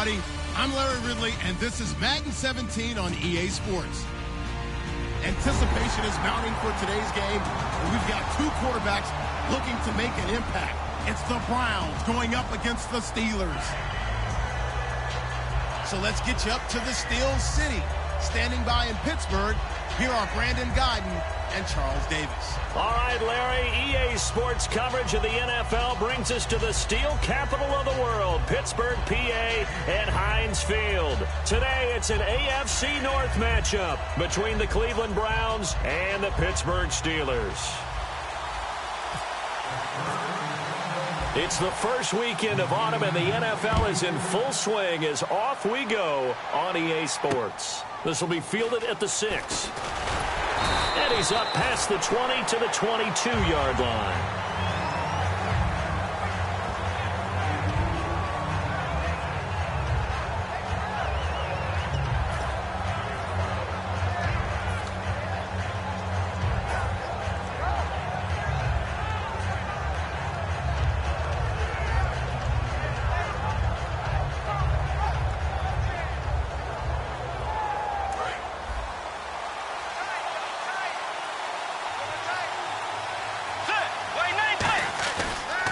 everybody. I'm Larry Ridley, and this is Madden 17 on EA Sports. Anticipation is mounting for today's game, and we've got two quarterbacks looking to make an impact. It's the Browns going up against the Steelers. So let's get you up to the Steel City. Standing by in Pittsburgh, here are Brandon Guyton and Charles Davis. All right, Larry, EA Sports coverage of the NFL brings us to the steel capital of the world, Pittsburgh, PA, and Heinz Field. Today, it's an AFC North matchup between the Cleveland Browns and the Pittsburgh Steelers. It's the first weekend of autumn, and the NFL is in full swing as off we go on EA Sports. This will be fielded at the 6. And he's up past the 20 to the 22-yard line.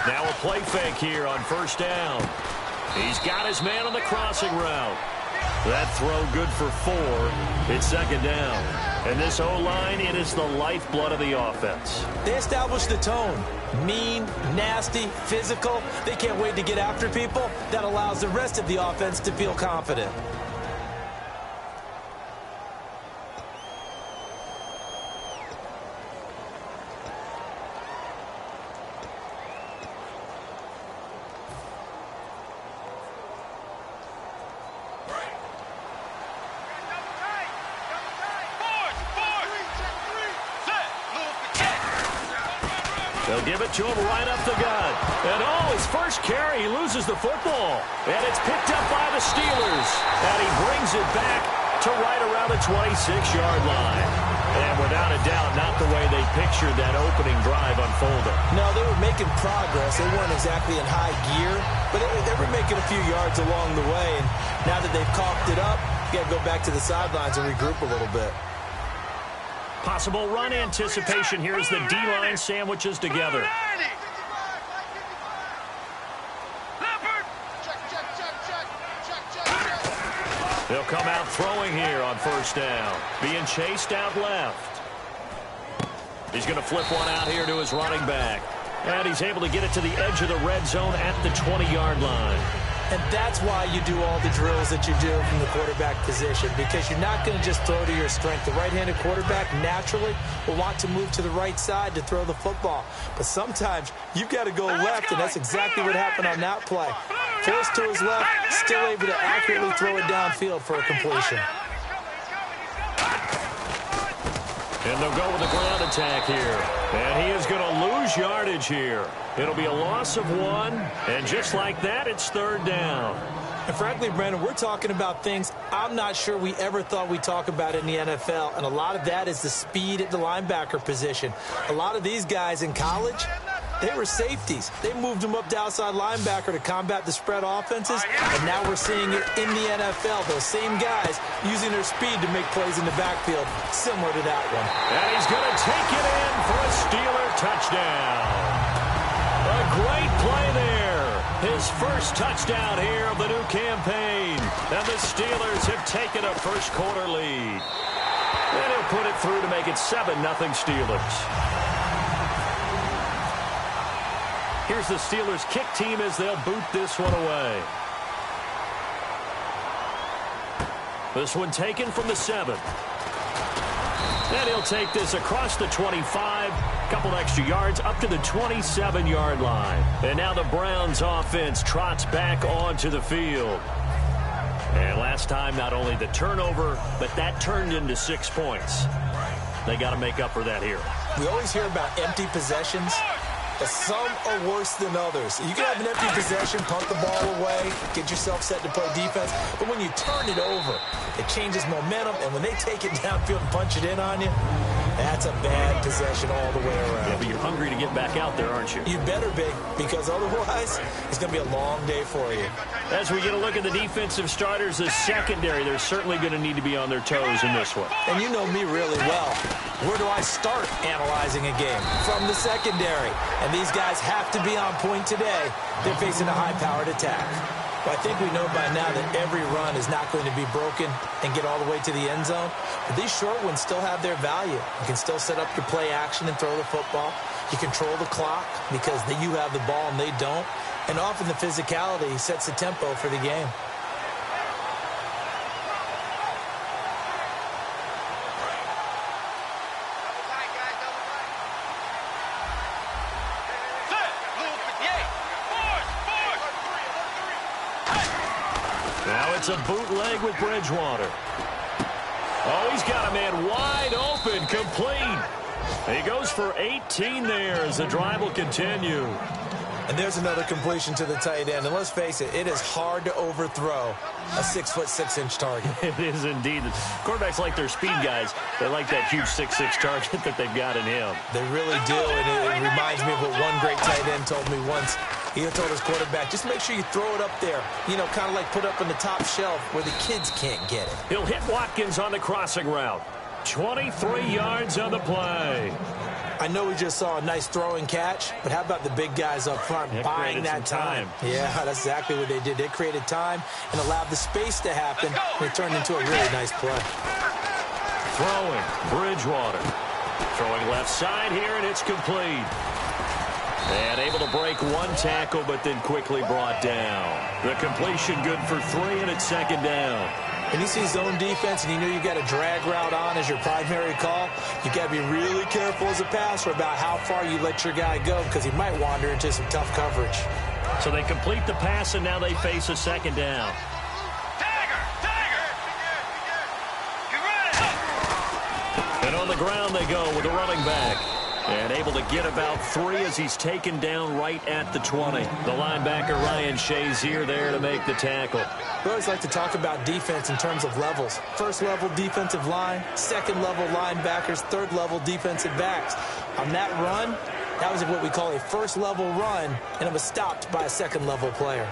Now a play fake here on first down. He's got his man on the crossing route. That throw good for 4. It's second down. And this O-line, it is the lifeblood of the offense. They established the tone. Mean, nasty, physical. They can't wait to get after people. That allows the rest of the offense to feel confident. They'll give it to him right up the gut. And his first carry, he loses the football. And it's picked up by the Steelers. And he brings it back to right around the 26-yard line. And without a doubt, not the way they pictured that opening drive unfolding. No, they were making progress. They weren't exactly in high gear, but they were making a few yards along the way. And now that they've caulked it up, you got to go back to the sidelines and regroup a little bit. Possible run anticipation here as the D-line sandwiches together. They'll come out throwing here on first down. Being chased out left. He's going to flip one out here to his running back. And he's able to get it to the edge of the red zone at the 20-yard line. And that's why you do all the drills that you do from the quarterback position, because you're not going to just throw to your strength. The right-handed quarterback naturally will want to move to the right side to throw the football. But sometimes you've got to go left, and that's exactly what happened on that play. Forced to his left, still able to accurately throw it downfield for a completion. And they'll go with a ground attack here. And he is going to lose yardage here. It'll be a loss of 1. And just like that, it's third down. And frankly, Brandon, we're talking about things I'm not sure we ever thought we'd talk about in the NFL. And a lot of that is the speed at the linebacker position. A lot of these guys in college, they were safeties. They moved them up to outside linebacker to combat the spread offenses, and now we're seeing it in the NFL. Those same guys using their speed to make plays in the backfield, similar to that one. And he's going to take it in for a Steeler touchdown. A great play there. His first touchdown here of the new campaign. And the Steelers have taken a first-quarter lead. And he'll put it through to make it 7-0 Steelers. Here's the Steelers kick team as they'll boot this one away. This one taken from the 7. And he'll take this across the 25. Couple extra yards up to the 27-yard line. And now the Browns offense trots back onto the field. And last time, not only the turnover, but that turned into 6 points. They got to make up for that here. We always hear about empty possessions. Some are worse than others. You can have an empty possession, punt the ball away, get yourself set to play defense. But when you turn it over, it changes momentum. And when they take it downfield and punch it in on you, That's a bad possession all the way around. Yeah, but you're hungry to get back out there, aren't you? You better be, because otherwise it's going to be a long day for you. As we get a look at the defensive starters, the secondary, they're certainly going to need to be on their toes in this one. And you know me really well. Where do I start analyzing a game? From the secondary. And these guys have to be on point today. They're facing a high-powered attack. Well, I think we know by now that every run is not going to be broken and get all the way to the end zone. But these short ones still have their value. You can still set up your play action and throw the football. You control the clock because you have the ball and they don't. And often the physicality sets the tempo for the game. Now it's a bootleg with Bridgewater. Oh, he's got a man wide open, complete. He goes for 18 there as the drive will continue. And there's another completion to the tight end. And let's face it, it is hard to overthrow a 6'6" target. It is indeed. Quarterbacks like their speed guys. They like that huge 6'6" target that they've got in him. They really do, and it reminds me of what one great tight end told me once. He told his quarterback, just make sure you throw it up there. You know, kind of like put up on the top shelf where the kids can't get it. He'll hit Watkins on the crossing route. 23 yards on the play. I know we just saw a nice throwing catch, but how about the big guys up front buying that time? Yeah, that's exactly what they did. They created time and allowed the space to happen, and it turned into a really nice play. Throwing, Bridgewater. Throwing left side here, and it's complete. And able to break one tackle, but then quickly brought down. The completion good for 3, and it's second down. When you see zone defense and you know you got a drag route on as your primary call, you got to be really careful as a passer about how far you let your guy go because he might wander into some tough coverage. So they complete the pass, and now they face a second down. And on the ground they go with a running back. And able to get about 3 as he's taken down right at the 20. The linebacker, Ryan Shazier, there to make the tackle. We always like to talk about defense in terms of levels. First level defensive line, second level linebackers, third level defensive backs. On that run, that was what we call a first level run, and it was stopped by a second level player.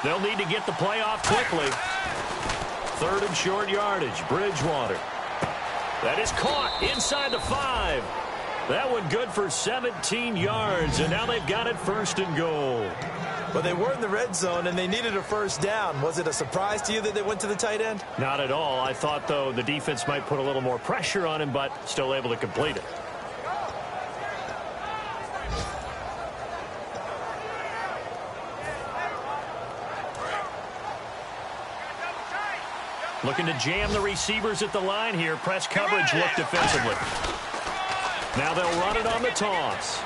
They'll need to get the play off quickly. 3rd and short yardage. Bridgewater. That is caught inside the 5. That one good for 17 yards, and now they've got it 1st and goal. Well, they were in the red zone, and they needed a first down. Was it a surprise to you that they went to the tight end? Not at all. I thought, though, the defense might put a little more pressure on him, but still able to complete it. Looking to jam the receivers at the line here. Press coverage look defensively. Now they'll run it on the toss.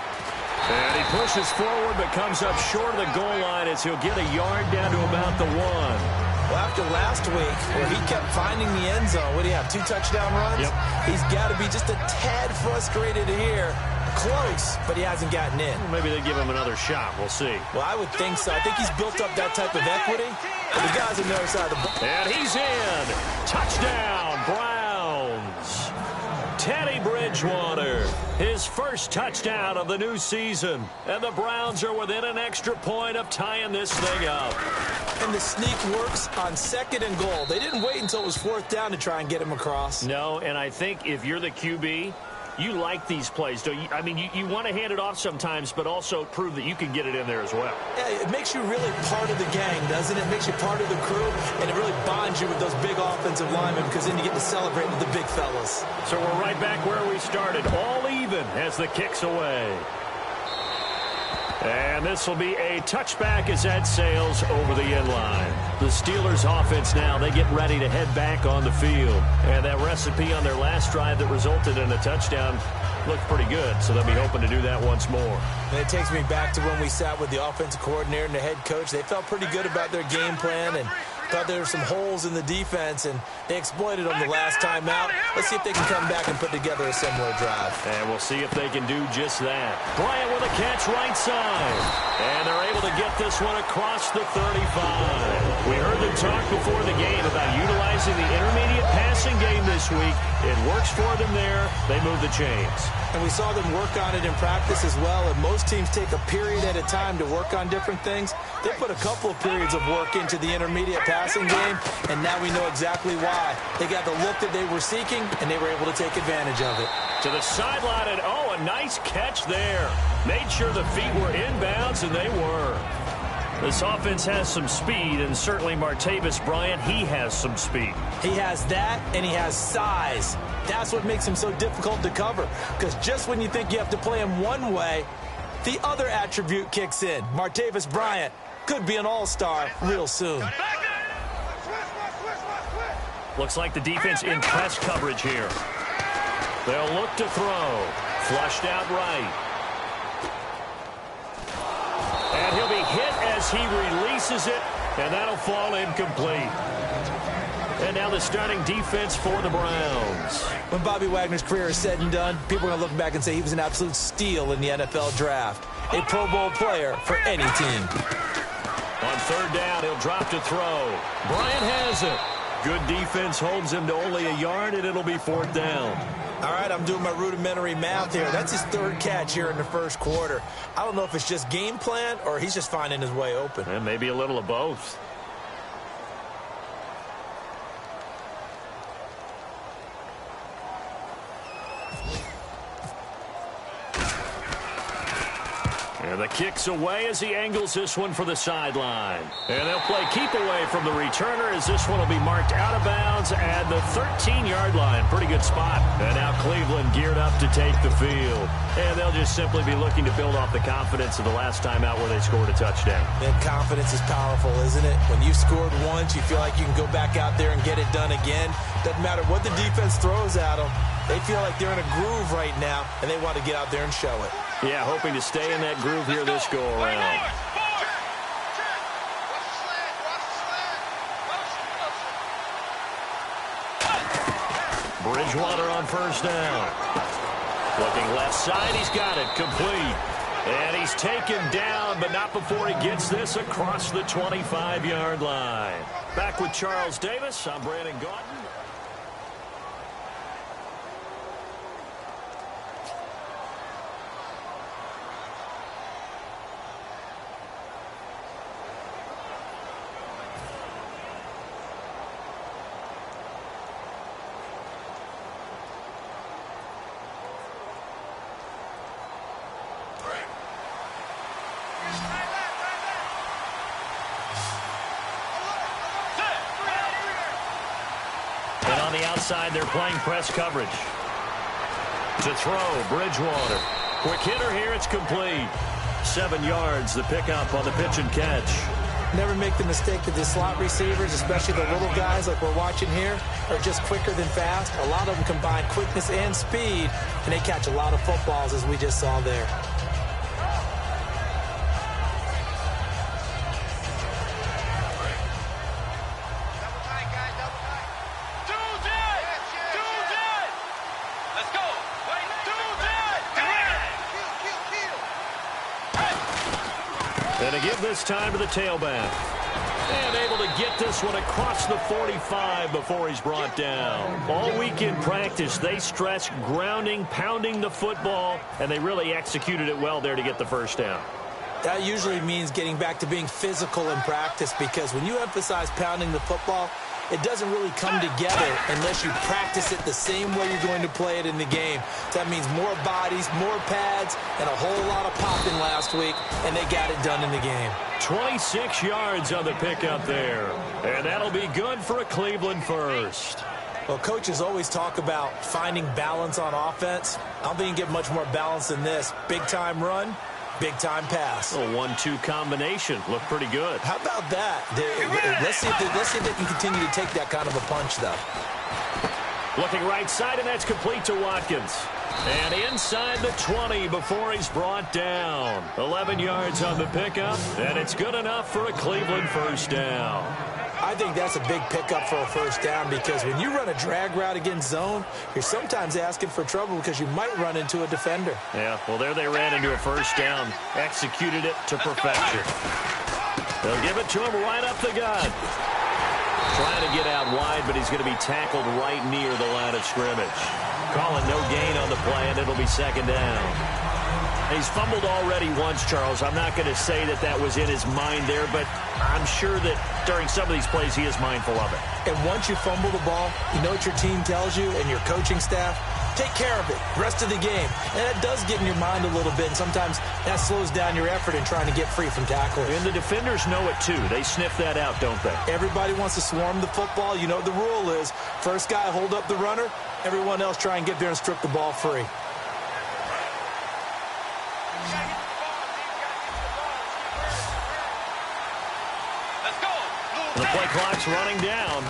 And he pushes forward but comes up short of the goal line as he'll get a yard down to about the 1. Well, after last week where he kept finding the end zone, what do you have, 2 touchdown runs? Yep. He's got to be just a tad frustrated here. Close, but he hasn't gotten in. Well, maybe they give him another shot. We'll see. Well, I would think so. I think he's built up that type of equity. But the guys on the other side of the ball. And he's in. Touchdown, Browns. Teddy Bridgewater, his first touchdown of the new season. And the Browns are within an extra point of tying this thing up. And the sneak works on 2nd and goal. They didn't wait until it was 4th down to try and get him across. No, and I think if you're the QB, you like these plays, don't you? I mean, you want to hand it off sometimes, but also prove that you can get it in there as well. Yeah, it makes you really part of the gang, doesn't it? It makes you part of the crew, and it really bonds you with those big offensive linemen because then you get to celebrate with the big fellas. So we're right back where we started, all even as the kick's away. And this will be a touchback as that sails over the end line. The Steelers offense now, they get ready to head back on the field. And that recipe on their last drive that resulted in a touchdown looked pretty good, so they'll be hoping to do that once more. And it takes me back to when we sat with the offensive coordinator and the head coach. They felt pretty good about their game plan, and Thought there were some holes in the defense, and they exploited them the last time out. Let's see if they can come back and put together a similar drive. And we'll see if they can do just that. Bryant with a catch right side. And they're able to get this one across the 35. We heard them talk before the game about utilizing the intermediate passing game this week. It works for them there. They move the chains. And we saw them work on it in practice as well. And most teams take a period at a time to work on different things. They put a couple of periods of work into the intermediate passing game, and now we know exactly why. They got the look that they were seeking, and they were able to take advantage of it. To the sideline, and oh, a nice catch there. Made sure the feet were inbounds, and they were. This offense has some speed, and certainly Martavis Bryant, he has some speed. He has that, and he has size. That's what makes him so difficult to cover, because just when you think you have to play him one way, the other attribute kicks in. Martavis Bryant could be an all-star real soon. Looks like the defense in press coverage here. They'll look to throw. Flushed out right. And he'll be hit as he releases it, and that'll fall incomplete. And now the starting defense for the Browns. When Bobby Wagner's career is said and done, people are going to look back and say he was an absolute steal in the NFL draft. A Pro Bowl player for any team. On third down, he'll drop to throw. Bryant has it. Good defense holds him to only a yard, and it'll be fourth down. All right, I'm doing my rudimentary math here. That's his third catch here in the first quarter. I don't know if it's just game plan or he's just finding his way open. And maybe a little of both. And the kick's away as he angles this one for the sideline. And they'll play keep away from the returner as this one will be marked out of bounds at the 13-yard line. Pretty good spot. And now Cleveland geared up to take the field. And they'll just simply be looking to build off the confidence of the last time out where they scored a touchdown. And confidence is powerful, isn't it? When you've scored once, you feel like you can go back out there and get it done again. Doesn't matter what the defense throws at them. They feel like they're in a groove right now, and they want to get out there and show it. Yeah, hoping to stay in that groove here this go-around. Bridgewater on first down. Looking left side, he's got it, complete. And he's taken down, but not before he gets this across the 25-yard line. Back with Charles Davis, I'm Brandon Gaudin. On the outside, they're playing press coverage. To throw, Bridgewater. Quick hitter here, it's complete. 7 yards, the pickup on the pitch and catch. Never make the mistake that the slot receivers, especially the little guys like we're watching here, are just quicker than fast. A lot of them combine quickness and speed, and they catch a lot of footballs, as we just saw there. And to give this time to the tailback. And able to get this one across the 45 before he's brought down. All week in practice, they stressed grounding, pounding the football, and they really executed it well there to get the first down. That usually means getting back to being physical in practice, because when you emphasize pounding the football, it doesn't really come together unless you practice it the same way you're going to play it in the game. So that means more bodies, more pads, and a whole lot of popping last week, and they got it done in the game. 26 yards on the pickup there, and that'll be good for a Cleveland first. Well, coaches always talk about finding balance on offense. I don't think you can get much more balance than this. Big-time run, big-time pass. A 1-2 combination. Looked pretty good. How about that? Let's see if they can continue to take that kind of a punch, though. Looking right side, and that's complete to Watkins. And inside the 20 before he's brought down. 11 yards on the pickup, and it's good enough for a Cleveland first down. I think that's a big pickup for a first down because when you run a drag route against zone, you're sometimes asking for trouble because you might run into a defender. Yeah, well, there they ran into a first down. Executed it to perfection. They'll give it to him right up the gut. Trying to get out wide, but he's going to be tackled right near the line of scrimmage. Calling no gain on the play, and it'll be second down. He's fumbled already once, Charles. I'm not going to say that that was in his mind there, but I'm sure that during some of these plays he is mindful of it. And once you fumble the ball, you know what your team tells you and your coaching staff? Take care of it, rest of the game. And that does get in your mind a little bit, and sometimes that slows down your effort in trying to get free from tacklers. And the defenders know it, too. They sniff that out, don't they? Everybody wants to swarm the football. You know what the rule is. First guy, hold up the runner. Everyone else try and get there and strip the ball free. The play clock's running down.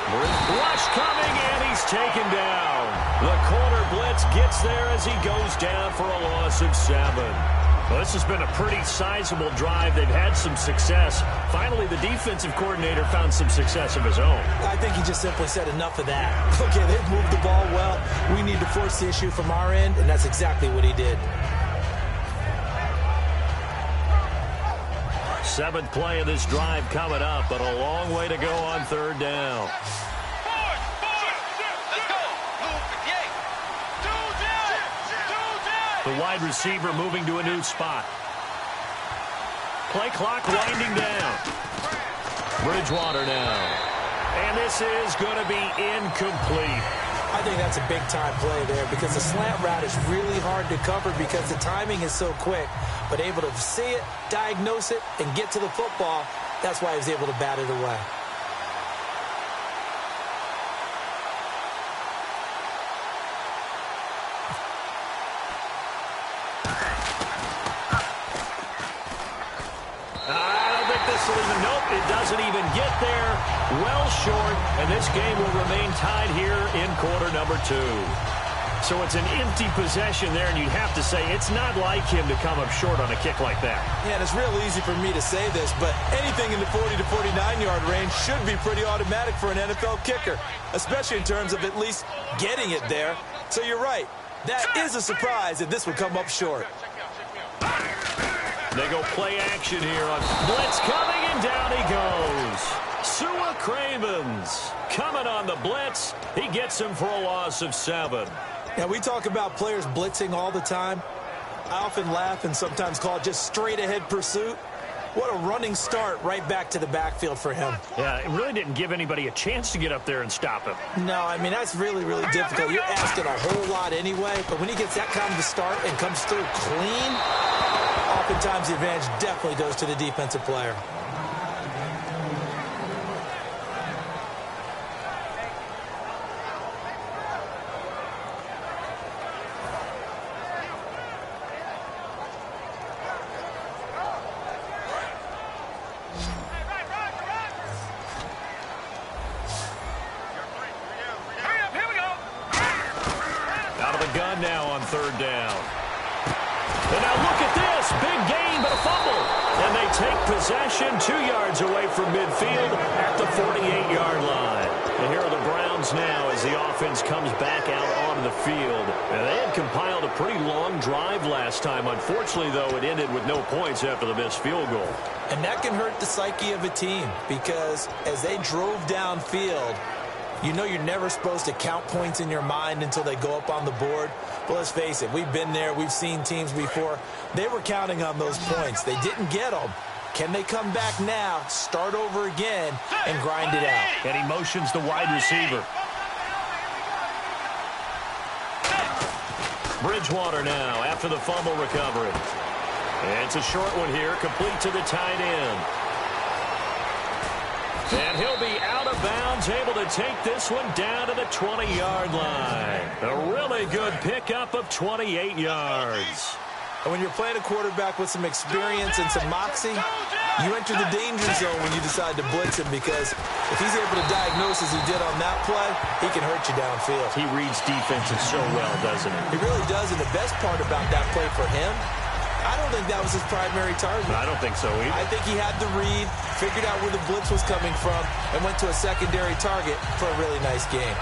Rush coming, and he's taken down. The corner blitz gets there as he goes down for a loss of 7. Well, this has been a pretty sizable drive. They've had some success. Finally, the defensive coordinator found some success of his own. I think he just simply said enough of that. Okay, they've moved the ball well. We need to force the issue from our end, and that's exactly what he did. 7th play of this drive coming up, but a long way to go on third down. The wide receiver moving to a new spot. Play clock winding down. Bridgewater now. And this is going to be incomplete. I think that's a big-time play there because the slant route is really hard to cover because the timing is so quick. But able to see it, diagnose it, and get to the football, that's why he was able to bat it away. Nope, it doesn't even get there. Well short, and this game will remain tied here in quarter number 2. So it's an empty possession there, and you'd have to say it's not like him to come up short on a kick like that. Yeah, and it's real easy for me to say this, but anything in the 40 to 49-yard range should be pretty automatic for an NFL kicker, especially in terms of at least getting it there. So you're right. That is a surprise if this would come up short. They go play action here on blitz coming, and down he goes. Sua Cravens coming on the blitz. He gets him for a loss of 7. Yeah, we talk about players blitzing all the time. I often laugh and sometimes call it just straight-ahead pursuit. What a running start right back to the backfield for him. Yeah, it really didn't give anybody a chance to get up there and stop him. No, I mean, that's really, really difficult. You're asking a whole lot anyway, but when he gets that kind of a start and comes through clean, oftentimes the advantage definitely goes to the defensive player. Gun now on third down. And now look at this. Big gain, but a fumble. And they take possession 2 yards away from midfield at the 48-yard line. And here are the Browns now as the offense comes back out onto the field. And they had compiled a pretty long drive last time. Unfortunately, though, it ended with no points after the missed field goal. And that can hurt the psyche of a team because as they drove downfield, you know you're never supposed to count points in your mind until they go up on the board. But let's face it, we've been there. We've seen teams before. They were counting on those points. They didn't get them. Can they come back now, start over again, and grind it out? And he motions the wide receiver. Bridgewater now after the fumble recovery. And it's a short one here, complete to the tight end. And he'll be out of bounds, able to take this one down to the 20-yard line. A really good pickup of 28 yards. And when you're playing a quarterback with some experience and some moxie, you enter the danger zone when you decide to blitz him because if he's able to diagnose as he did on that play, he can hurt you downfield. He reads defenses so well, doesn't he? He really does, and the best part about that play for him, I don't think that was his primary target. I don't think so either. I think he had the read, figured out where the blitz was coming from, and went to a secondary target for a really nice game.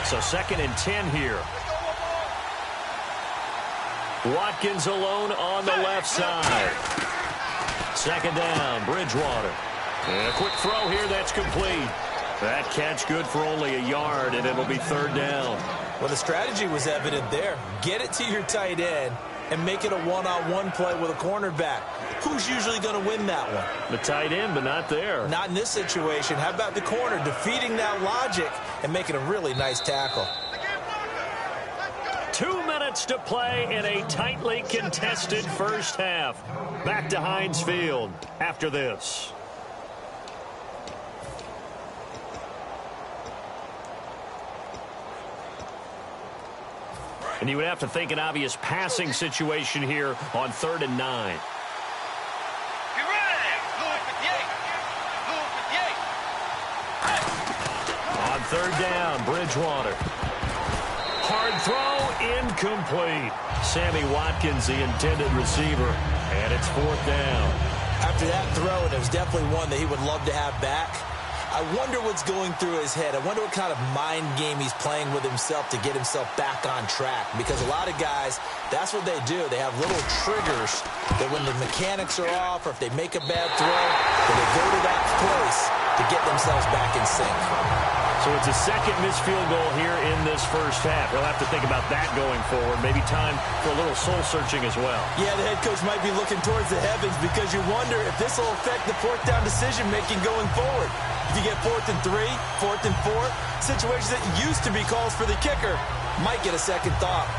So 2nd and 10 here. Watkins alone on the left side. 2nd down, Bridgewater. And a quick throw here, that's complete. That catch good for only a yard, and it'll be 3rd down. Well, the strategy was evident there. Get it to your tight end and make it a one-on-one play with a cornerback. Who's usually going to win that one? The tight end, but not there. Not in this situation. How about the corner defeating that logic and making a really nice tackle? 2 minutes to play in a tightly contested first half. Back to Heinz Field after this. And you would have to think an obvious passing situation here on 3rd and 9. On 3rd down, Bridgewater. Hard throw, incomplete. Sammy Watkins, the intended receiver, and it's 4th down. After that throw, and it was definitely one that he would love to have back, I wonder what's going through his head. I wonder what kind of mind game he's playing with himself to get himself back on track. Because a lot of guys, that's what they do. They have little triggers that when the mechanics are off or if they make a bad throw, that they go to that place to get themselves back in sync. So it's a 2nd missed field goal here in this first half. He'll have to think about that going forward. Maybe time for a little soul-searching as well. Yeah, the head coach might be looking towards the heavens because you wonder if this will affect the 4th down decision-making going forward. If you get 4th and 3, 4th and 4, situations that used to be calls for the kicker might get a second thought.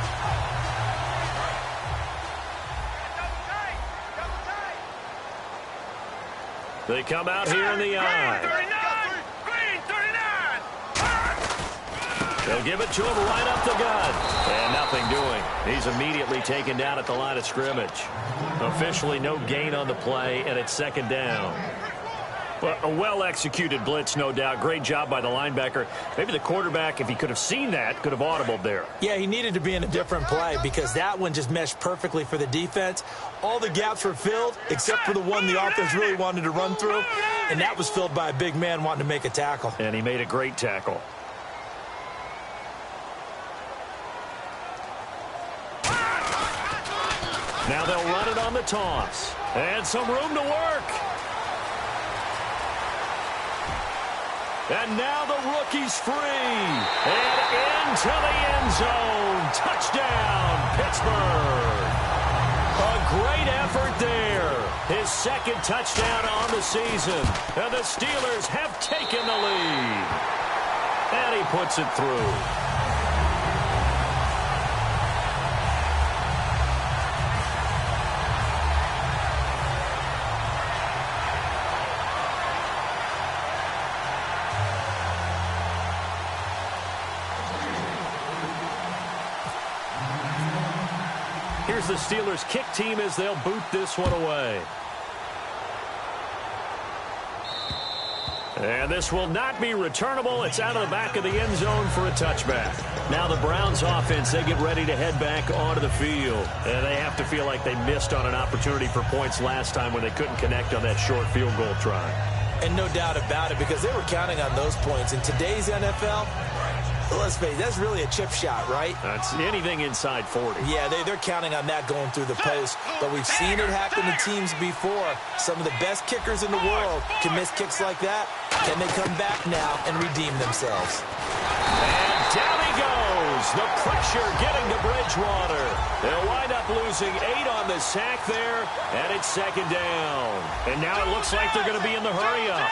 They come out here in the eye. They'll give it to him right up the gut. And nothing doing. He's immediately taken down at the line of scrimmage. Officially no gain on the play, and it's 2nd down. Well, a well-executed blitz, no doubt. Great job by the linebacker. Maybe the quarterback, if he could have seen that, could have audibled there. Yeah, he needed to be in a different play because that one just meshed perfectly for the defense. All the gaps were filled except for the one the offense really wanted to run through, and that was filled by a big man wanting to make a tackle. And he made a great tackle. Now they'll run it on the toss. And some room to work. And now the rookie's free. And into the end zone. Touchdown, Pittsburgh. A great effort there. His 2nd touchdown on the season. And the Steelers have taken the lead. And he puts it through. Here's the Steelers kick team as they'll boot this one away. And this will not be returnable. It's out of the back of the end zone for a touchback. Now the Browns offense, they get ready to head back onto the field. And they have to feel like they missed on an opportunity for points last time when they couldn't connect on that short field goal try. And no doubt about it, because they were counting on those points. In today's NFL, let's face it, that's really a chip shot, right? That's anything inside 40. Yeah, they're counting on that going through the post. But we've seen it happen to teams before. Some of the best kickers in the world can miss kicks like that. Can they come back now and redeem themselves? And down he goes. The pressure getting to Bridgewater. They'll wind up losing 8 on the sack there, and it's 2nd down. And now it looks like they're going to be in the hurry-up.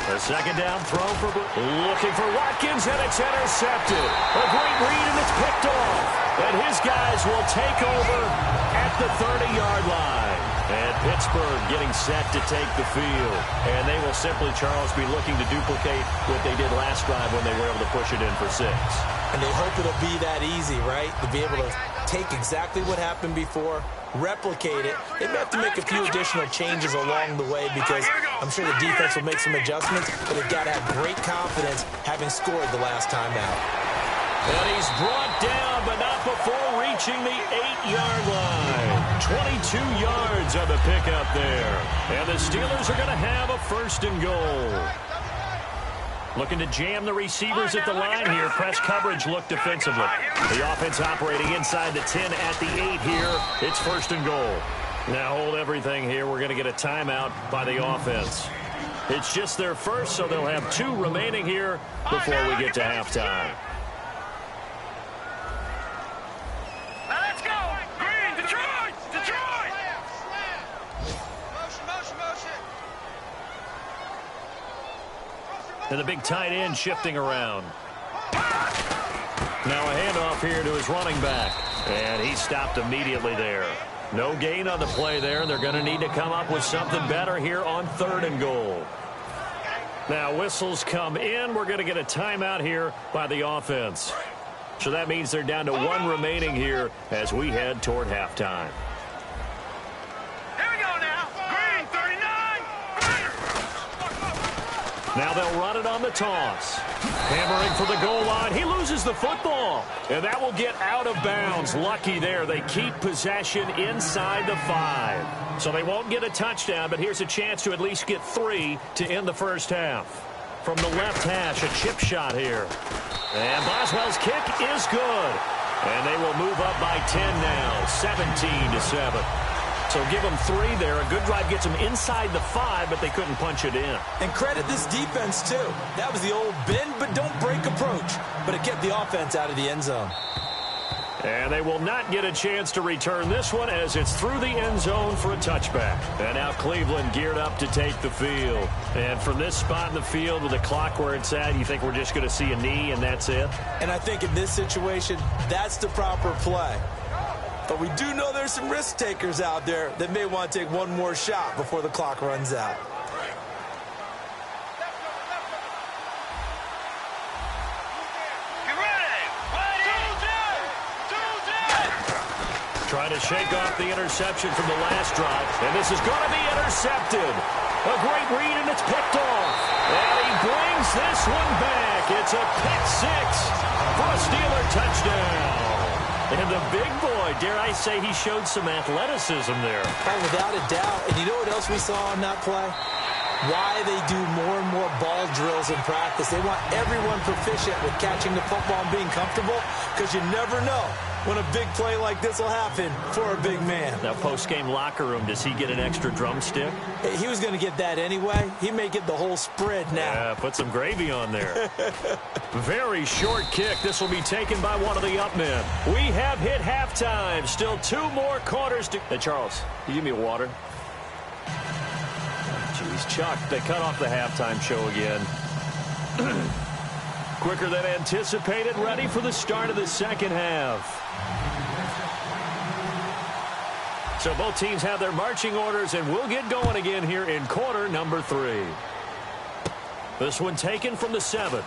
A 2nd down throw for looking for Watkins, and it's intercepted. A great read, and it's picked off. And his guys will take over at the 30-yard line. And Pittsburgh getting set to take the field. And they will simply, Charles, be looking to duplicate what they did last drive when they were able to push it in for 6. And they hope it'll be that easy, right? To be able to take exactly what happened before, replicate it. They may have to make a few additional changes along the way because I'm sure the defense will make some adjustments, but they've got to have great confidence having scored the last time out. And he's brought down, but not before reaching the 8-yard line. 22 yards on the pickup there. And the Steelers are going to have a 1st and goal. Looking to jam the receivers at the line here. Press coverage look defensively. The offense operating inside the 10 at the 8 here. It's 1st and goal. Now hold everything here. We're going to get a timeout by the offense. It's just their first, so they'll have 2 remaining here before we get to halftime. Let's go! Green, Detroit! Detroit! Motion. And the big tight end shifting around. Now a handoff here to his running back. And he stopped immediately there. No gain on the play there. They're going to need to come up with something better here on 3rd and goal. Now whistles come in. We're going to get a timeout here by the offense. So that means they're down to 1 remaining here as we head toward halftime. Here we go now. Green, 39. Now they'll run it on the toss. Hammering for the goal line. He loses the football. And that will get out of bounds. Lucky there. They keep possession inside the 5. So they won't get a touchdown, but here's a chance to at least get 3 to end the first half. From the left hash, a chip shot here. And Boswell's kick is good. And they will move up by 10 now, 17-7. So give them 3 there. A good drive gets them inside the 5, but they couldn't punch it in. And credit this defense, too. That was the old bend but don't break approach. But it kept the offense out of the end zone. And they will not get a chance to return this one as it's through the end zone for a touchback. And now Cleveland geared up to take the field. And from this spot in the field with the clock where it's at, you think we're just going to see a knee and that's it? And I think in this situation, that's the proper play. But we do know there's some risk takers out there that may want to take one more shot before the clock runs out. Trying to shake off the interception from the last drive. And this is going to be intercepted. A great read, and it's picked off. And he brings this one back. It's a pick 6 for a Steeler touchdown. And the big boy, dare I say, he showed some athleticism there. Oh, without a doubt. And you know what else we saw on that play? Why they do more and more ball drills in practice. They want everyone proficient with catching the football and being comfortable, because you never know when a big play like this will happen for a big man. Now, post-game locker room, does he get an extra drumstick? He was going to get that anyway. He may get the whole spread now. Yeah, put some gravy on there. Very short kick. This will be taken by one of the up men. We have hit halftime. Still 2 more quarters to... Hey, Charles, you give me a water? Jeez, Chuck, they cut off the halftime show again. Quicker than anticipated, ready for the start of the second half. So both teams have their marching orders, and we'll get going again here in quarter number 3. This one taken from the 7.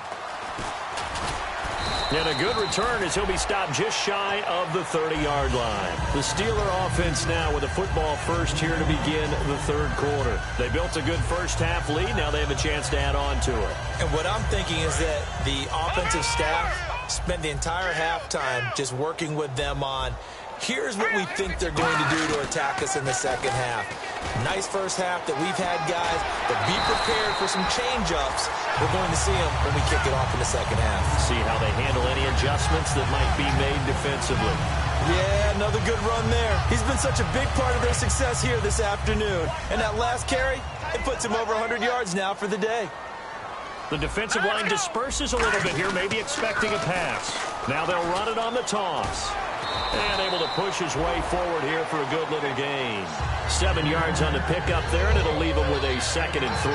And a good return as he'll be stopped just shy of the 30-yard line. The Steeler offense now with a football first here to begin the 3rd quarter. They built a good first half lead. Now they have a chance to add on to it. And what I'm thinking is that the offensive staff spent the entire halftime just working with them on, here's what we think they're going to do to attack us in the second half. Nice first half that we've had, guys, but be prepared for some change-ups. We're going to see them when we kick it off in the second half. See how they handle any adjustments that might be made defensively. Yeah, another good run there. He's been such a big part of their success here this afternoon. And that last carry, it puts him over 100 yards now for the day. The defensive line disperses a little bit here, maybe expecting a pass. Now they'll run it on the toss. And able to push his way forward here for a good little gain. 7 yards on the pickup there, and it'll leave him with a 2nd and 3.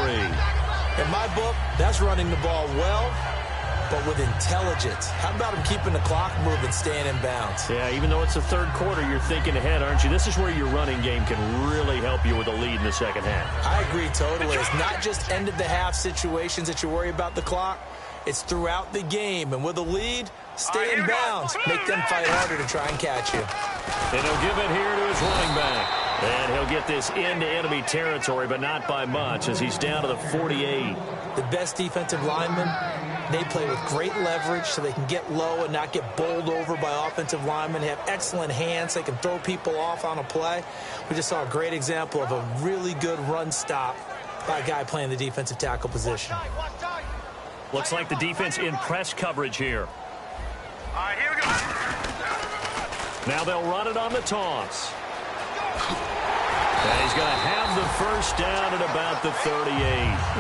In my book, that's running the ball well but with intelligence. How about him keeping the clock moving, staying in bounds? Yeah, even though it's the third quarter, you're thinking ahead, aren't you? This is where your running game can really help you with a lead in the second half. I agree totally. It's not just end-of-the-half situations that you worry about the clock. It's throughout the game. And with a lead, stay in bounds. Make them fight harder to try and catch you. And he'll give it here to his running back. And he'll get this into enemy territory, but not by much, as he's down to the 48. The best defensive linemen, they play with great leverage so they can get low and not get bowled over by offensive linemen. They have excellent hands. They can throw people off on a play. We just saw a great example of a really good run stop by a guy playing the defensive tackle position. Looks like the defense in press coverage here. All right, here we go. Now they'll run it on the toss. And he's going to have the first down at about the 38.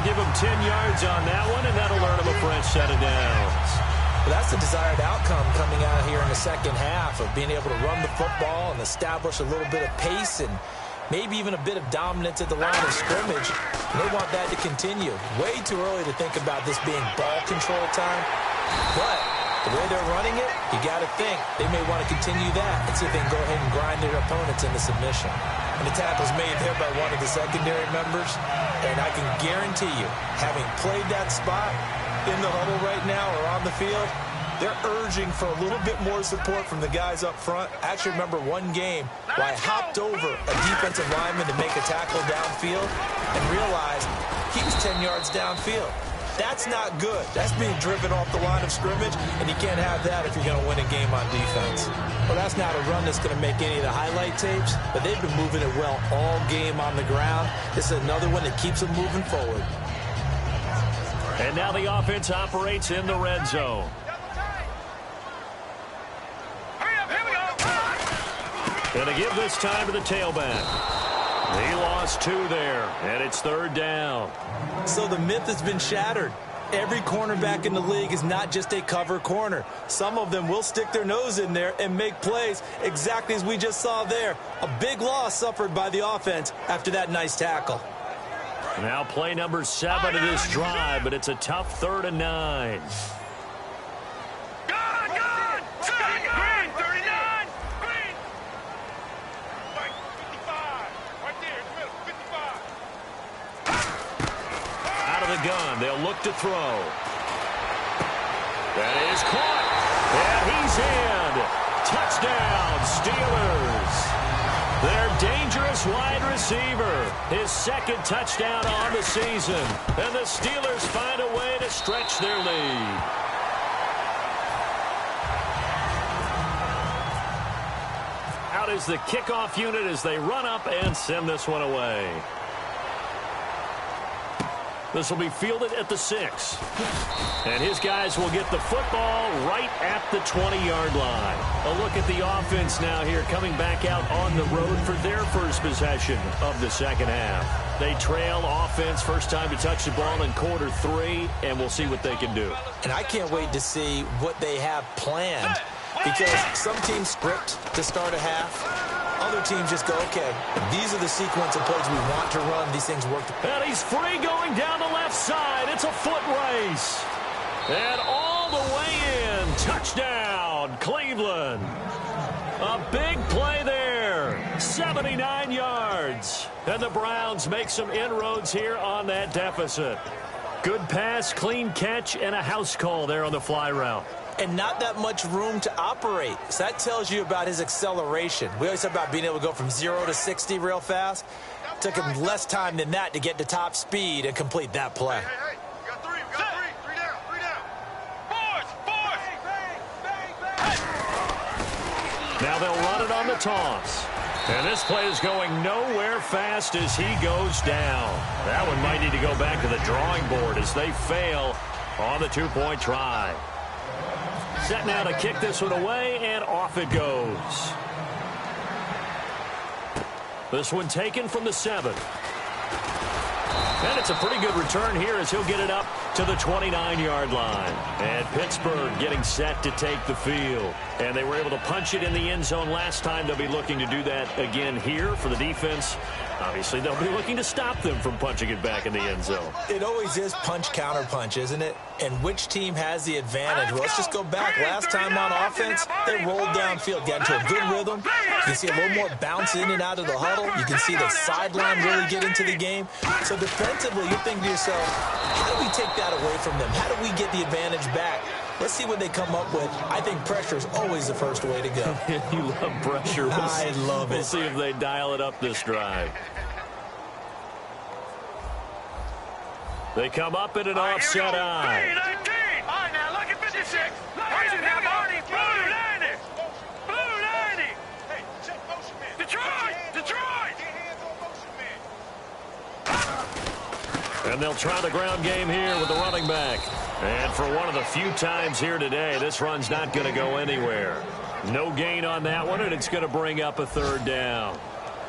Give him 10 yards on that one, and that'll earn him a fresh set of downs. Well, that's the desired outcome coming out here in the second half of being able to run the football and establish a little bit of pace and maybe even a bit of dominance at the line of scrimmage. And they want that to continue. Way too early to think about this being ball control time. But the way they're running it, you got to think they may want to continue that and see if they can go ahead and grind their opponents into submission. And the tackle's made there by one of the secondary members. And I can guarantee you, having played that spot in the huddle right now or on the field, they're urging for a little bit more support from the guys up front. I actually remember one game where I hopped over a defensive lineman to make a tackle downfield and realized he was 10 yards downfield. That's not good. That's being driven off the line of scrimmage, and you can't have that if you're going to win a game on defense. Well, that's not a run that's going to make any of the highlight tapes, but they've been moving it well all game on the ground. This is another one that keeps them moving forward. And now the offense operates in the red zone. Going to give this time to the tailback. He lost 2 there, and it's third down. So the myth has been shattered. Every cornerback in the league is not just a cover corner. Some of them will stick their nose in there and make plays exactly as we just saw there. A big loss suffered by the offense after that nice tackle. Now play number 7 of this drive, but it's a tough 3rd and 9. Gun. They'll look to throw. That is caught. And he's in. Touchdown, Steelers. Their dangerous wide receiver. His 2nd touchdown on the season. And the Steelers find a way to stretch their lead. Out is the kickoff unit as they run up and send this one away. This will be fielded at the 6. And his guys will get the football right at the 20-yard line. A look at the offense now here coming back out on the road for their first possession of the second half. They trail offense first time to touch the ball in quarter 3, and we'll see what they can do. And I can't wait to see what they have planned because some teams script to start a half. Other teams just go, okay, these are the sequence of plays we want to run. These things work. And he's free going down the left side. It's a foot race. And all the way in. Touchdown, Cleveland. A big play there. 79 yards. And the Browns make some inroads here on that deficit. Good pass, clean catch, and a house call there on the fly route. And not that much room to operate. So that tells you about his acceleration. We always talk about being able to go from 0 to 60 real fast. It took him less time than that to get to top speed and complete that play. Hey, we got 3. Three down. Boys. Now they'll run it on the toss. And this play is going nowhere fast as he goes down. That one might need to go back to the drawing board as they fail on the 2-point try. Set now to kick this one away, and off it goes. This one taken from the 7. And it's a pretty good return here as he'll get it up to the 29-yard line. And Pittsburgh getting set to take the field. And they were able to punch it in the end zone last time. They'll be looking to do that again here for the defense. Obviously, they'll be looking to stop them from punching it back in the end zone. It always is punch-counter-punch, isn't it? And which team has the advantage? Well, let's just go back. Last time on offense, they rolled downfield, got into a good rhythm. You can see a little more bounce in and out of the huddle. You can see the sideline really get into the game. So defensively, you think to yourself, how do we take that away from them? How do we get the advantage back? Let's see what they come up with. I think pressure is always the first way to go. You love pressure. I love it. We'll see if they dial it up this drive. They come up in an offset eye. All right, now look at 56. Blue 90. Blue 90. Hey, check motion man. Detroit. And they'll try the ground game here with the running back. And for one of the few times here today, this run's not going to go anywhere. No gain on that one, and it's going to bring up a third down.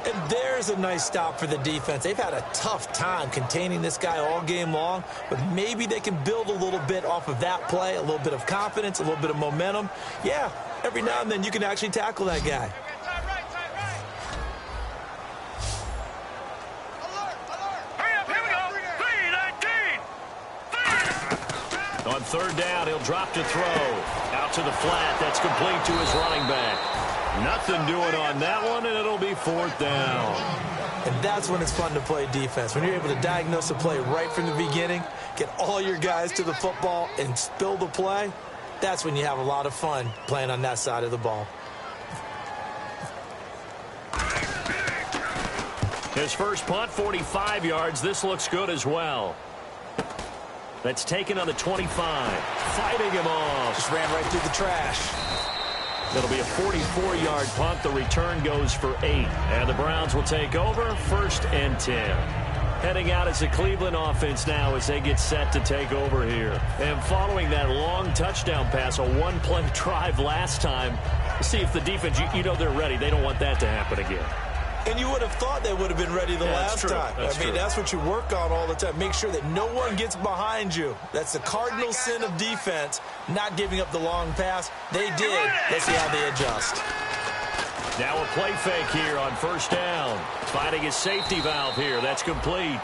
And there's a nice stop for the defense. They've had a tough time containing this guy all game long, but maybe they can build a little bit off of that play, a little bit of confidence, a little bit of momentum. Yeah, every now and then you can actually tackle that guy. On third down, he'll drop to throw. Out to the flat. That's complete to his running back. Nothing doing on that one, and it'll be fourth down. And that's when it's fun to play defense. When you're able to diagnose a play right from the beginning, get all your guys to the football, and spill the play, that's when you have a lot of fun playing on that side of the ball. His first punt, 45 yards. This looks good as well. That's taken on the 25. Fighting him off. Just ran right through the trash. It'll be a 44-yard punt. The return goes for 8. And the Browns will take over, 1st and 10. Heading out as the Cleveland offense now as they get set to take over here. And following that long touchdown pass, a one-play drive last time, see if the defense, you know they're ready. They don't want that to happen again. And you would have thought they would have been ready the last time. That's what you work on all the time. Make sure that no one gets behind you. That's the cardinal sin of defense, not giving up the long pass. They did. Let's see how they adjust. Now a play fake here on first down. Finding his safety valve here. That's complete.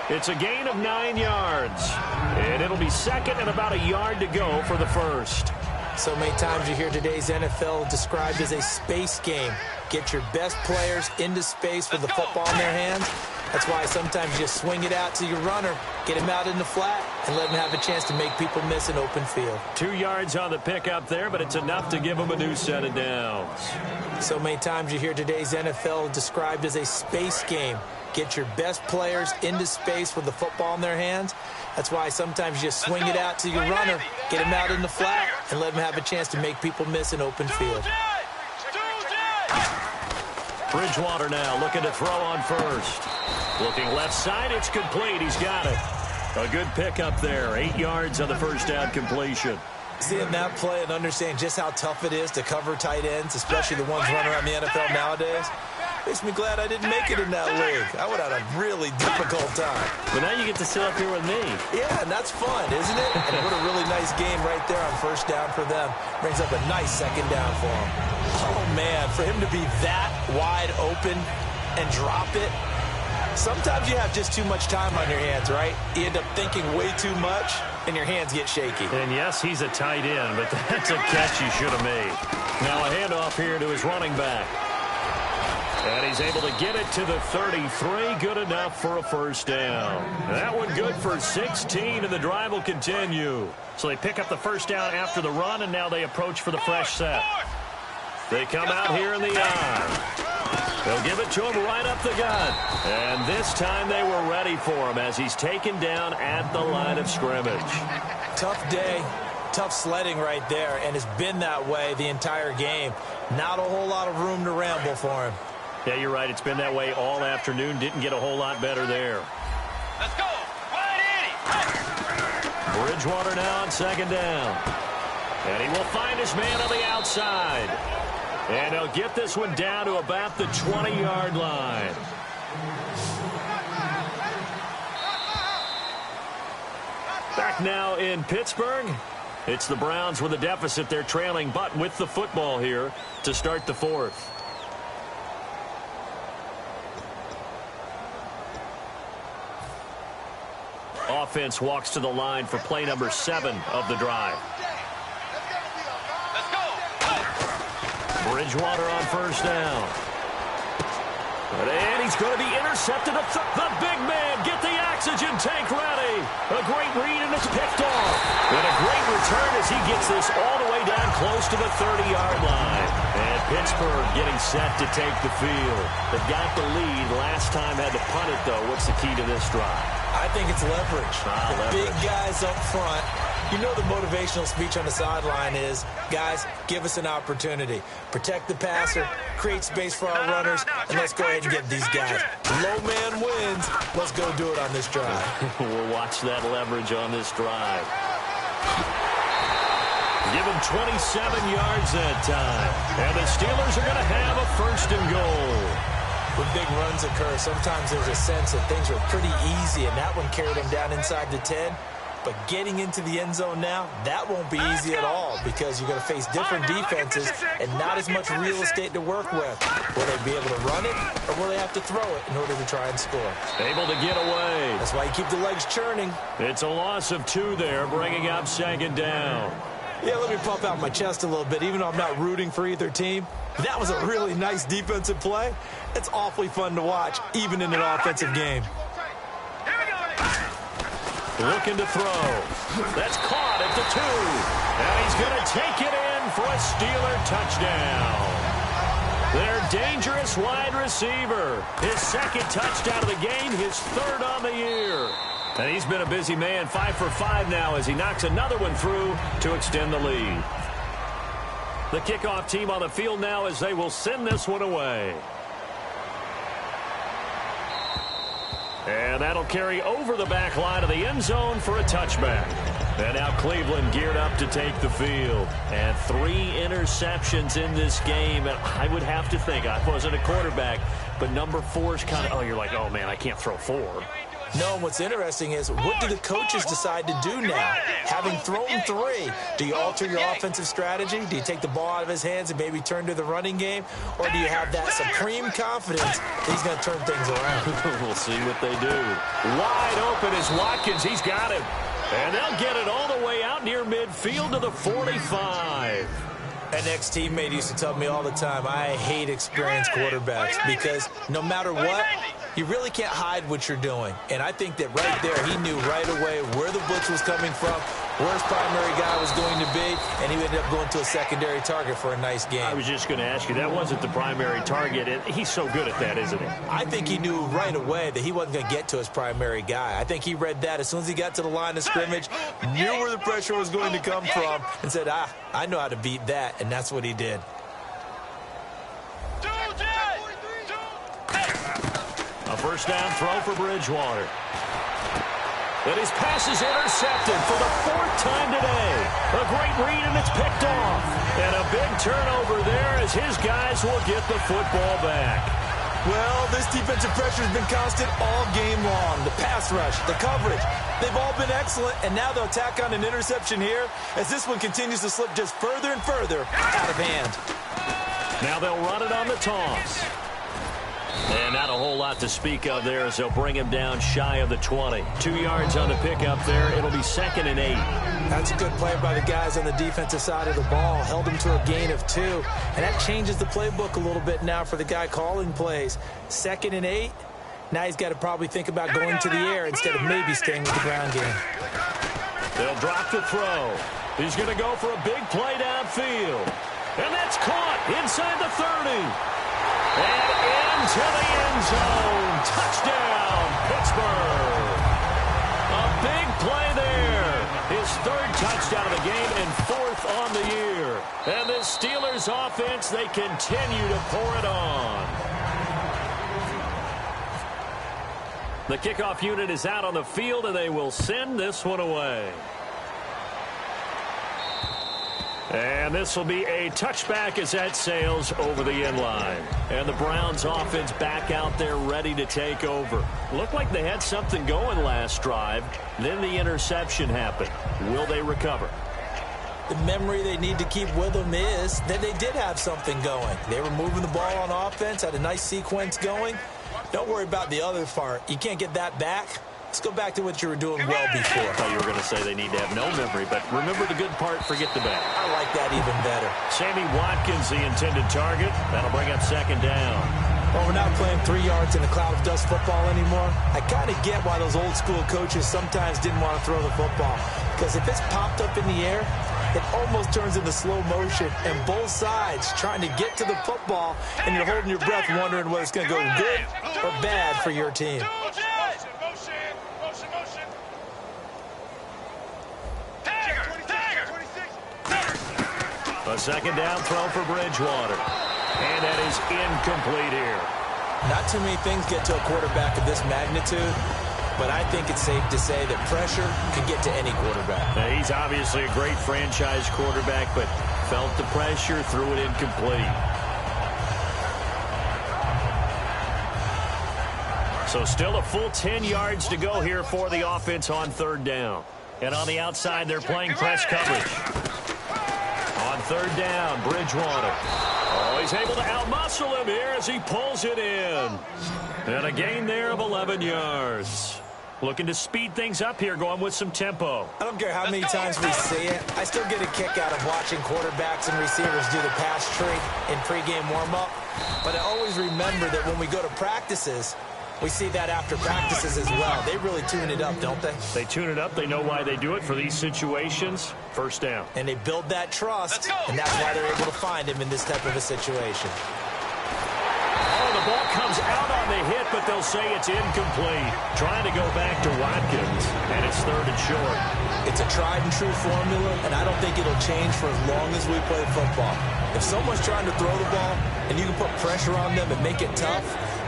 It's a gain of 9 yards. And it'll be second and about a yard to go for the first. So many times you hear today's NFL described as a space game. Get your best players into space with the football in their hands. That's why sometimes you swing it out to your runner, get him out in the flat, and let him have a chance to make people miss an open field. 2 yards on the pickup there, but it's enough to give him a new set of downs. So many times you hear today's NFL described as a space game. Get your best players into space with the football in their hands. That's why sometimes you swing it out to your runner, get him out in the flat, and let him have a chance to make people miss an open field. Bridgewater now looking to throw on first. Looking left side, it's complete. He's got it. A good pickup there. 8 yards on the first down completion. Seeing that play and understand just how tough it is to cover tight ends, especially the ones running around the NFL nowadays, makes me glad I didn't make it in that league. I would have had a really difficult time. But now you get to sit up here with me. Yeah, and that's fun, isn't it? And what a really nice game right there on first down for them. Brings up a nice second down for them. Oh, man, for him to be that wide open and drop it. Sometimes you have just too much time on your hands, right? You end up thinking way too much, and your hands get shaky. And yes, he's a tight end, but that's a catch he should have made. Now a handoff here to his running back. And he's able to get it to the 33. Good enough for a first down. That one good for 16, and the drive will continue. So they pick up the first down after the run, and now they approach for the fresh set. They come out here in the eye. They'll give it to him right up the gut. And this time they were ready for him as he's taken down at the line of scrimmage. Tough day, tough sledding right there, and it's been that way the entire game. Not a whole lot of room to ramble for him. Yeah, you're right. It's been that way all afternoon. Didn't get a whole lot better there. Let's go. Bridgewater now on second down. And he will find his man on the outside. And he'll get this one down to about the 20-yard line. Back back now in Pittsburgh. It's the Browns with a deficit. They're trailing, but with the football here to start the fourth. Offense walks to the line for play number 7 of the drive. Bridgewater on first down. And he's going to be intercepted. The big man, get the oxygen tank ready. A great read, and it's picked off. And a great return as he gets this all the way down close to the 30-yard line. And Pittsburgh getting set to take the field. They got the lead. Last time had to punt it, though. What's the key to this drive? I think it's leverage. The big guys up front. You know the motivational speech on the sideline is, guys, give us an opportunity. Protect the passer, create space for our runners, and let's go ahead and get these guys. Low man wins. Let's go do it on this drive. We'll watch that leverage on this drive. Give him 27 yards that time. And the Steelers are going to have a first and goal. When big runs occur, sometimes there's a sense that things were pretty easy, and that one carried them down inside the 10. But getting into the end zone now, that won't be easy at all because you're going to face different defenses and not as much real estate to work with. Will they be able to run it, or will they have to throw it in order to try and score? Able to get away. That's why you keep the legs churning. It's a loss of 2 there, bringing up second down. Yeah, let me pump out my chest a little bit, even though I'm not rooting for either team. That was a really nice defensive play. It's awfully fun to watch, even in an offensive game. Looking to throw. That's caught at the 2. And he's going to take it in for a Steeler touchdown. Their dangerous wide receiver. His second touchdown of the game, his 3rd on the year. And he's been a busy man, 5 for 5 now as he knocks another one through to extend the lead. The kickoff team on the field now as they will send this one away. And that'll carry over the back line of the end zone for a touchback. And now Cleveland geared up to take the field. And 3 interceptions in this game. And I would have to think, I wasn't a quarterback, but number 4 is kind of, oh, you're like, oh, man, I can't throw 4. No, what's interesting is, what do the coaches decide to do now? Having thrown 3, do you alter your offensive strategy? Do you take the ball out of his hands and maybe turn to the running game? Or do you have that supreme confidence that he's going to turn things around? We'll see what they do. Wide open is Watkins. He's got him. And they'll get it all the way out near midfield to the 45. An ex-teammate used to tell me all the time, I hate experienced quarterbacks because no matter what, you really can't hide what you're doing. And I think that right there, he knew right away where the blitz was coming from, where his primary guy was going to be, and he ended up going to a secondary target for a nice game. I was just going to ask you, that wasn't the primary target. He's so good at that, isn't he? I think he knew right away that he wasn't going to get to his primary guy. I think he read that as soon as he got to the line of scrimmage, knew where the pressure was going to come from, and said, I know how to beat that, and that's what he did. A first down throw for Bridgewater. And his pass is intercepted for the 4th time today. A great read, and it's picked off. And a big turnover there as his guys will get the football back. Well, this defensive pressure has been constant all game long. The pass rush, the coverage, they've all been excellent, and now they'll tack on an interception here as this one continues to slip just further and further out of hand. Now they'll run it on the toss. And not a whole lot to speak of there as they'll bring him down shy of the 20. 2 yards on the pickup there. It'll be 2nd and 8. That's a good play by the guys on the defensive side of the ball. Held him to a gain of 2. And that changes the playbook a little bit now for the guy calling plays. 2nd and 8. Now he's got to probably think about going to the air instead of maybe staying with the ground game. They'll drop the throw. He's going to go for a big play downfield. And that's caught inside the 30. And into the end zone. Touchdown, Pittsburgh. A big play there. His 3rd touchdown of the game and 4th on the year. And the Steelers offense, they continue to pour it on. The kickoff unit is out on the field, and they will send this one away. And this will be a touchback as that sails over the end line. And the Browns offense back out there ready to take over. Looked like they had something going last drive. Then the interception happened. Will they recover? The memory they need to keep with them is that they did have something going. They were moving the ball on offense, had a nice sequence going. Don't worry about the other part. You can't get that back. Let's go back to what you were doing well before. I thought you were going to say they need to have no memory, but remember the good part, forget the bad. I like that even better. Sammy Watkins, the intended target. That'll bring up second down. Well, we're not playing 3 yards in a cloud of dust football anymore. I kind of get why those old school coaches sometimes didn't want to throw the football. Because if it's popped up in the air, it almost turns into slow motion, and both sides trying to get to the football, and you're holding your breath wondering whether it's going to go good or bad for your team. A second down throw for Bridgewater. And that is incomplete here. Not too many things get to a quarterback of this magnitude, but I think it's safe to say that pressure can get to any quarterback. Now, he's obviously a great franchise quarterback, but felt the pressure, threw it incomplete. So still a full 10 yards to go here for the offense on third down. And on the outside, they're playing press coverage. On third down, Bridgewater. Oh, he's able to outmuscle him here as he pulls it in. And a gain there of 11 yards. Looking to speed things up here, going with some tempo. I don't care how many times we see it. I still get a kick out of watching quarterbacks and receivers do the pass tree in pregame warm-up. But I always remember that when we go to practices, we see that after practices as well. They really tune it up, don't they? They tune it up. They know why they do it for these situations. First down. And they build that trust, and that's why they're able to find him in this type of a situation. Oh, the ball comes out on the hit, but they'll say it's incomplete. Trying to go back to Watkins, and it's third and short. It's a tried-and-true formula, and I don't think it'll change for as long as we play football. If someone's trying to throw the ball, and you can put pressure on them and make it tough,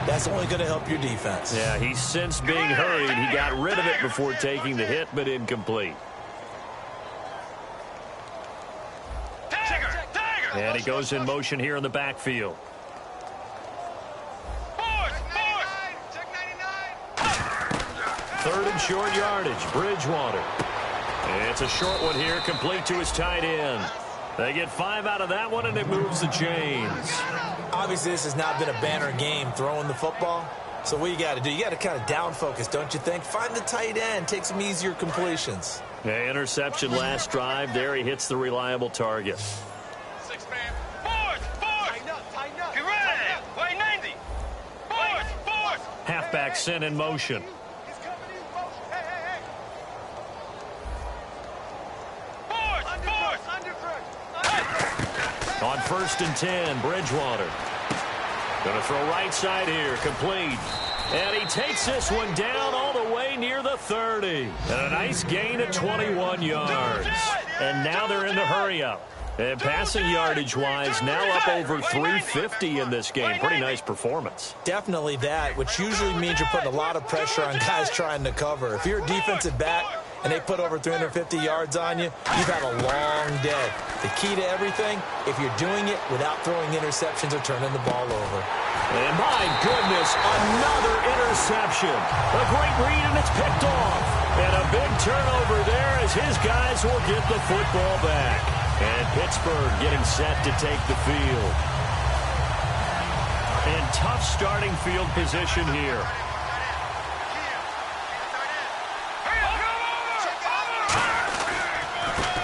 that's only going to help your defense. Yeah, he's since being hurried. He got rid of it before taking the hit, but incomplete. And he goes in motion here in the backfield. Third and short yardage, Bridgewater. It's a short one here, complete to his tight end. They get 5 out of that one, and it moves the chains. Obviously, this has not been a banner game throwing the football. So what you got to do, you got to kind of down focus, don't you think? Find the tight end, take some easier completions. Yeah, interception last drive. There he hits the reliable target. Halfback sent in motion. On 1st and 10, Bridgewater. Going to throw right side here, complete. And he takes this one down all the way near the 30. And a nice gain of 21 yards. And now they're in the hurry-up. And passing yardage-wise, now up over 350 in this game. Pretty nice performance. Definitely that, which usually means you're putting a lot of pressure on guys trying to cover. If you're a defensive back and they put over 350 yards on you, you've had a long day. The key to everything, if you're doing it without throwing interceptions or turning the ball over. And my goodness, another interception. A great read, and it's picked off. And a big turnover there as his guys will get the football back. And Pittsburgh getting set to take the field. And tough starting field position here.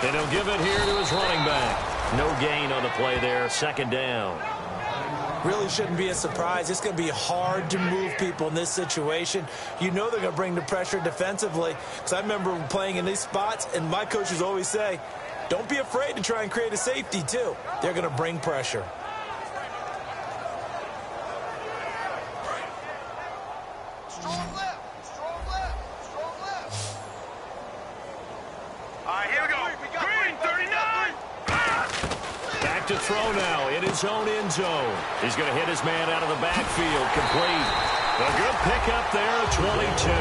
And he'll give it here to his running back. No gain on the play there, second down. Really shouldn't be a surprise. It's going to be hard to move people in this situation. You know they're going to bring the pressure defensively. Because I remember playing in these spots, and my coaches always say, don't be afraid to try and create a safety, too. They're going to bring pressure. Strong left. Strong left. Strong left. All right, here we go. Green, 39. Back to throw now in his own end zone. He's going to hit his man out of the backfield. Complete. A good pickup there, 22.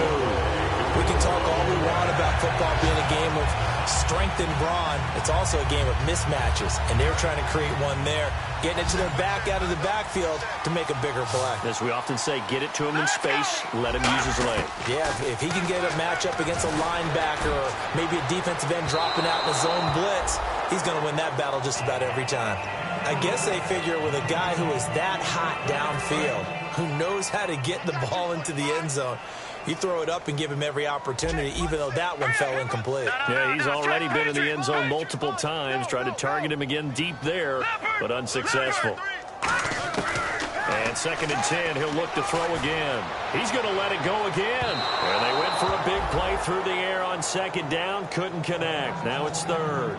We can talk all we want about football being a game of strength and brawn. It's also a game of mismatches, and they're trying to create one there, getting it to their back out of the backfield to make a bigger play. As we often say, get it to him in space, let him use his leg. Yeah, if he can get a matchup against a linebacker or maybe a defensive end dropping out in a zone blitz, he's going to win that battle just about every time. I guess they figure with a guy who is that hot downfield, who knows how to get the ball into the end zone, you throw it up and give him every opportunity, even though that one fell incomplete. Yeah, he's already been in the end zone multiple times, tried to target him again deep there, but unsuccessful. And 2nd and 10, he'll look to throw again. He's going to let it go again. And they went for a big play through the air on 2nd down, couldn't connect. Now it's 3rd.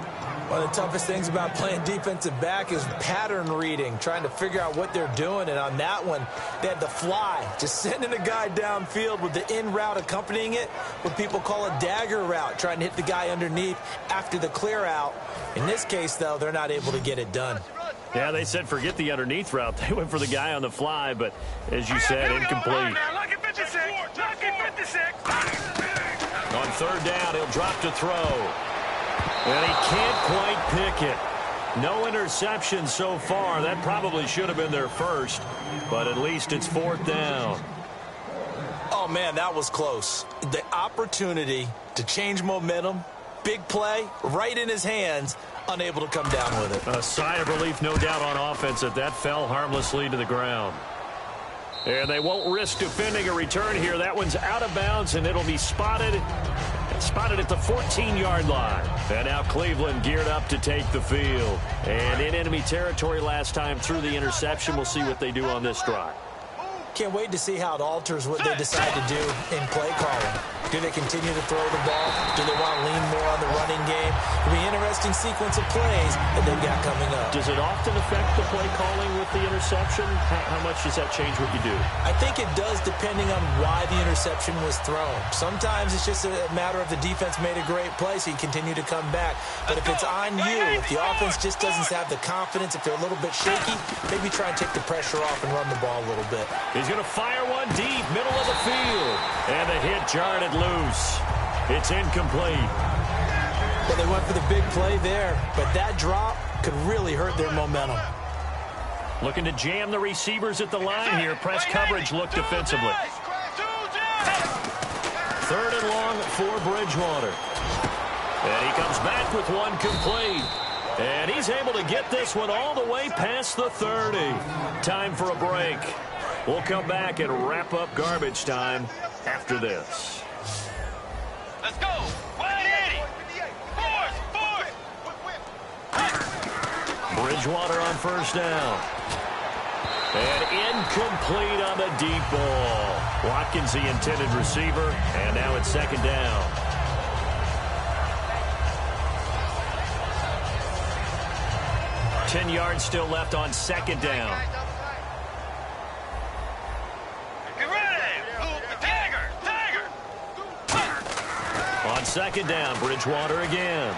One of the toughest things about playing defensive back is pattern reading, trying to figure out what they're doing. And on that one, they had the fly, just sending a guy downfield with the in route accompanying it, what people call a dagger route, trying to hit the guy underneath after the clear out. In this case, though, they're not able to get it done. Yeah, they said forget the underneath route. They went for the guy on the fly, but as you said, incomplete. Lucky 56. Lucky 56. On 3rd down, he'll drop to throw. And he can't quite pick it. No interception so far. That probably should have been their first, but at least it's 4th down. Oh, man, that was close. The opportunity to change momentum, big play, right in his hands, unable to come down with it. A sigh of relief, no doubt, on offense that fell harmlessly to the ground. And they won't risk defending a return here. That one's out of bounds, and it'll be spotted at the 14-yard line. And now Cleveland geared up to take the field. And in enemy territory last time through the interception. We'll see what they do on this drive. Can't wait to see how it alters what they decide to do in play calling. Do they continue to throw the ball? Do they want to lean more on the running game? It'll be an interesting sequence of plays that they've got coming up. Does it often affect the play calling with the interception? How much does that change what you do? I think it does, depending on why the interception was thrown. Sometimes it's just a matter of the defense made a great play, so you continue to come back. But if it's on you, if the offense just doesn't have the confidence, if they're a little bit shaky, maybe try and take the pressure off and run the ball a little bit. He's going to fire one deep, middle of the field. And the hit jarred it loose. It's incomplete. Well, they went for the big play there, but that drop could really hurt their momentum. Looking to jam the receivers at the line here. Press coverage look defensively. 3rd and long for Bridgewater. And he comes back with one complete. And he's able to get this one all the way past the 30. Time for a break. We'll come back and wrap up garbage time after this. Let's go. 180. Bridgewater on 1st down. And incomplete on the deep ball. Watkins the intended receiver, and now it's 2nd down. Ten yards still left on 2nd down. Get ready. Tiger. On 2nd down, Bridgewater again.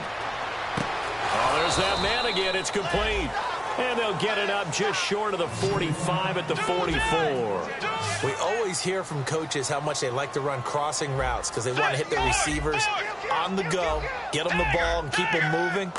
Oh, there's that man again. It's complete. And they'll get it up just short of the 45 at the 44. We always hear from coaches how much they like to run crossing routes because they want to hit their receivers on the go, get them the ball, and keep them moving.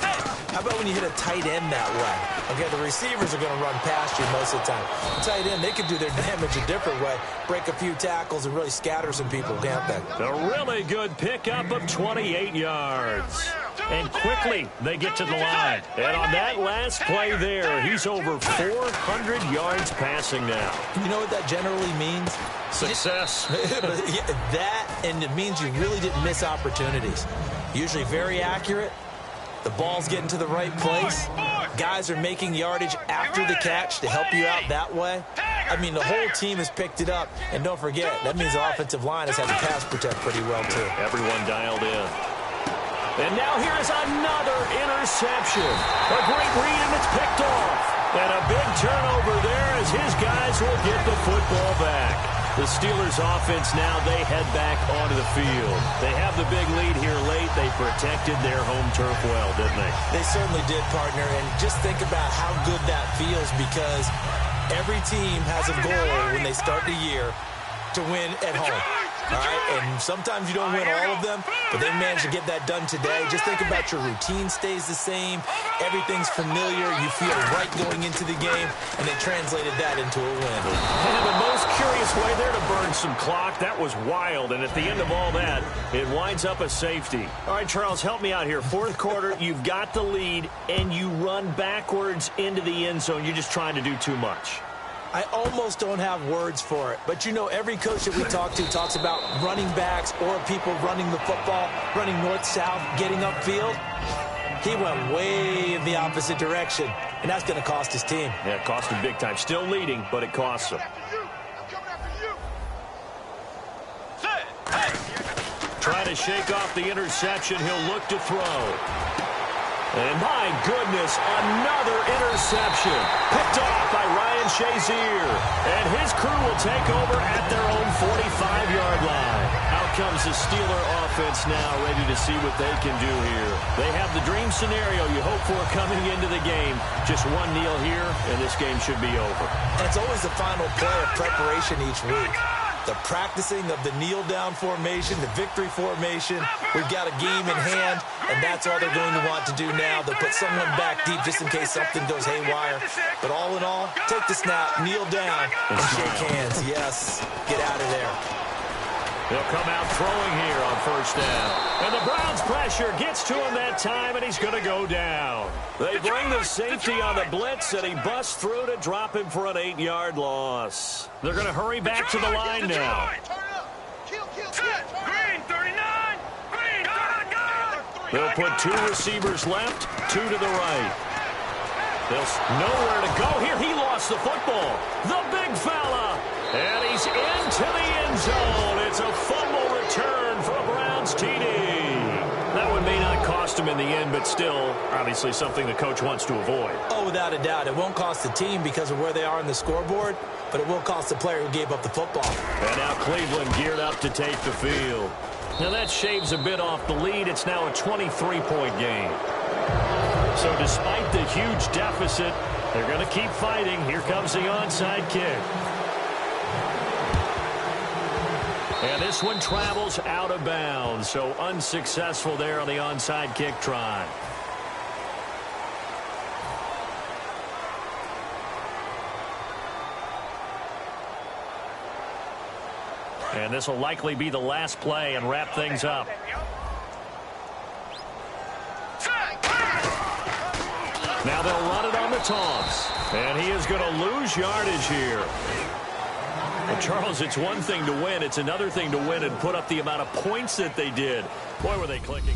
How about when you hit a tight end that way? Okay, the receivers are going to run past you most of the time. The tight end, they can do their damage a different way, break a few tackles, and really scatter some people, can't they? A really good pickup of 28 yards. And quickly, they get to the line. And on that last play there, he's over 400 yards passing now. You know what that generally means? Success. That, and it means you really didn't miss opportunities. Usually very accurate. The ball's getting to the right place. Guys are making yardage after the catch to help you out that way. I mean, the whole team has picked it up. And don't forget, that means the offensive line has had to pass protect pretty well, too. Everyone dialed in. And now here is another interception. A great read, and it's picked off. And a big turnover there as his guys will get the football back. The Steelers offense now, they head back onto the field. They have the big lead here late. They protected their home turf well, didn't they? They certainly did, partner. And just think about how good that feels, because every team has a goal when they start the year to win at home. All right, and sometimes you don't win all of them, but they managed to get that done today. Just think about your routine stays the same. Everything's familiar. You feel right going into the game, and they translated that into a win. And the most curious way there to burn some clock. That was wild, and at the end of all that, it winds up a safety. All right, Charles, help me out here. Fourth quarter, you've got the lead, and you run backwards into the end zone. You're just trying to do too much. I almost don't have words for it. But, you know, every coach that we talk to talks about running backs or people running the football, running north-south, getting upfield. He went way in the opposite direction, and that's going to cost his team. Yeah, it cost him big time. Still leading, but it costs him. Trying to shake off the interception. He'll look to throw. And my goodness, another interception. Picked off by Ryan Shazier. And his crew will take over at their own 45-yard line. Out comes the Steeler offense now, ready to see what they can do here. They have the dream scenario you hope for coming into the game. Just one kneel here, and this game should be over. And it's always the final play of preparation each week. The practicing of the kneel-down formation, the victory formation. We've got a game in hand, and that's all they're going to want to do now. They'll put someone back deep just in case something goes haywire. But all in all, take the snap, kneel down, and shake hands. Yes, get out of there. They'll come out throwing here on first down. And the Browns' pressure gets to him that time, and he's going to go down. They bring the safety on the blitz, and he busts through to drop him for an 8-yard loss. They're going to hurry back to the line now. Green, 39. Green, They'll put 2 receivers left, 2 to the right. There's nowhere to go here. He lost the football. The big fella. And he's into the end zone. It's a fumble return for a Browns TD. That one may not cost him in the end, but still, obviously something the coach wants to avoid. Oh, without a doubt. It won't cost the team because of where they are on the scoreboard, but it will cost the player who gave up the football. And now Cleveland geared up to take the field. Now that shaves a bit off the lead. It's now a 23-point game. So despite the huge deficit, they're going to keep fighting. Here comes the onside kick. And this one travels out of bounds, so unsuccessful there on the onside kick try. And this will likely be the last play and wrap things up. Now they'll run it on the toss. And he is going to lose yardage here. Well, Charles, it's one thing to win. It's another thing to win and put up the amount of points that they did. Boy, were they clicking.